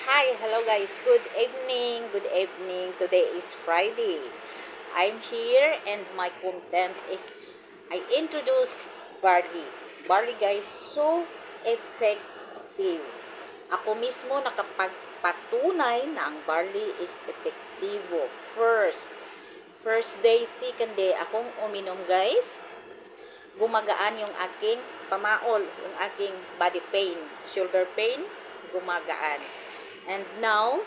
Hi, hello guys. Good evening. Good evening. Today is Friday. I'm here and my content is I introduce barley. Barley guys, so effective. Ako mismo nakapagpatunay na ang barley is epektibo. First day, second day, akong uminom guys. Gumagaan yung aking pamaol, yung aking body pain, shoulder pain, gumagaan. And now,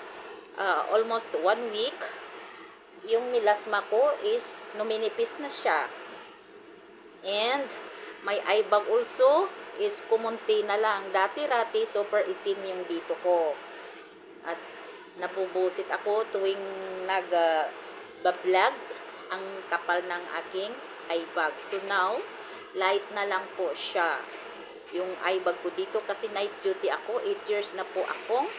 almost 1 week, yung milasma ko is numinipis na siya. And my eye bag also is kumunti na lang. Dati-rati super itim yung dito ko. At nabubusit ako tuwing nag-vlog ang kapal ng aking eye bag. So now, light na lang po siya. Yung eye bag ko dito kasi night duty ako. 8 years na po akong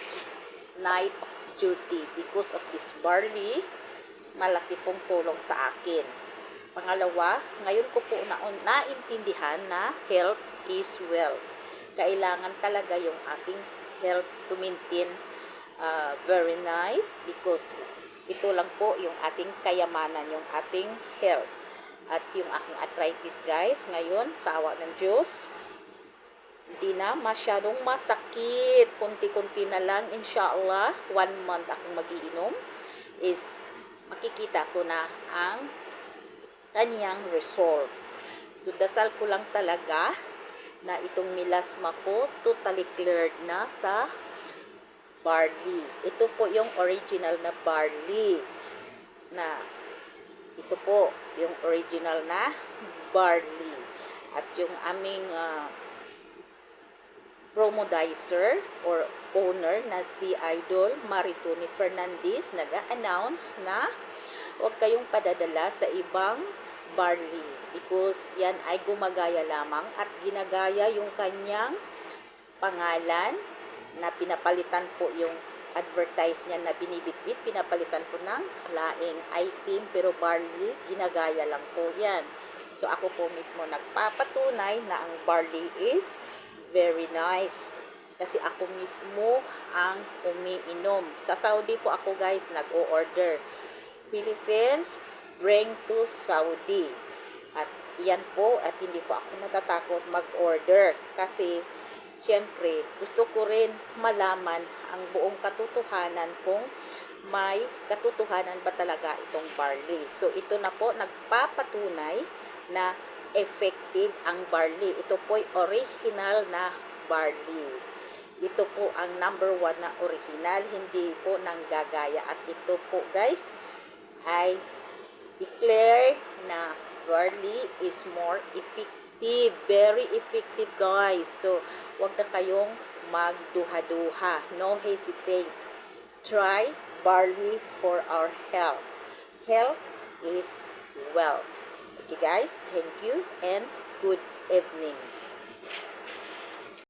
night duty because of this barley. Malaki pong tulong sa akin. Pangalawa, ngayon ko po naintindihan na health is wealth. Kailangan talaga yung ating health to maintain very nice because ito lang po yung ating kayamanan, yung ating health. At yung aking arthritis guys, ngayon sa awa ng Diyos, hindi na masyadong masakit. Kunti-kunti na lang, inshallah, 1 month akong magiinom is makikita ko na ang kanyang result. So, dasal ko lang talaga na itong milasma ko totally cleared na sa barley. Ito po yung original na barley. Ito po yung original na barley. At yung aming promodizer or owner na si Idol Marituni Fernandez nag-announce na huwag kayong padadala sa ibang barley because yan ay gumagaya lamang at ginagaya yung kanyang pangalan na pinapalitan po yung advertise niya na binibitbit, pinapalitan po ng laing item pero barley, ginagaya lang po yan. So ako po mismo nagpapatunay na ang barley is very nice. Kasi ako mismo ang umiinom. Sa Saudi po ako guys nag-o-order. Philippines, bring to Saudi. At yan po, at hindi po ako natatakot mag-order. Kasi, syempre, gusto ko rin malaman ang buong katotohanan kung may katotohanan ba talaga itong barley. So, ito na po, nagpapatunay na effective ang barley. Ito po ay original na barley. Ito po ang number 1 na original, hindi po nanggagaya. At ito po guys, ay declare na barley is more effective. Very effective guys. So, wag na kayong magduha-duha. No hesitate. Try barley for our health. Health is wealth. Okay guys, thank you and good evening.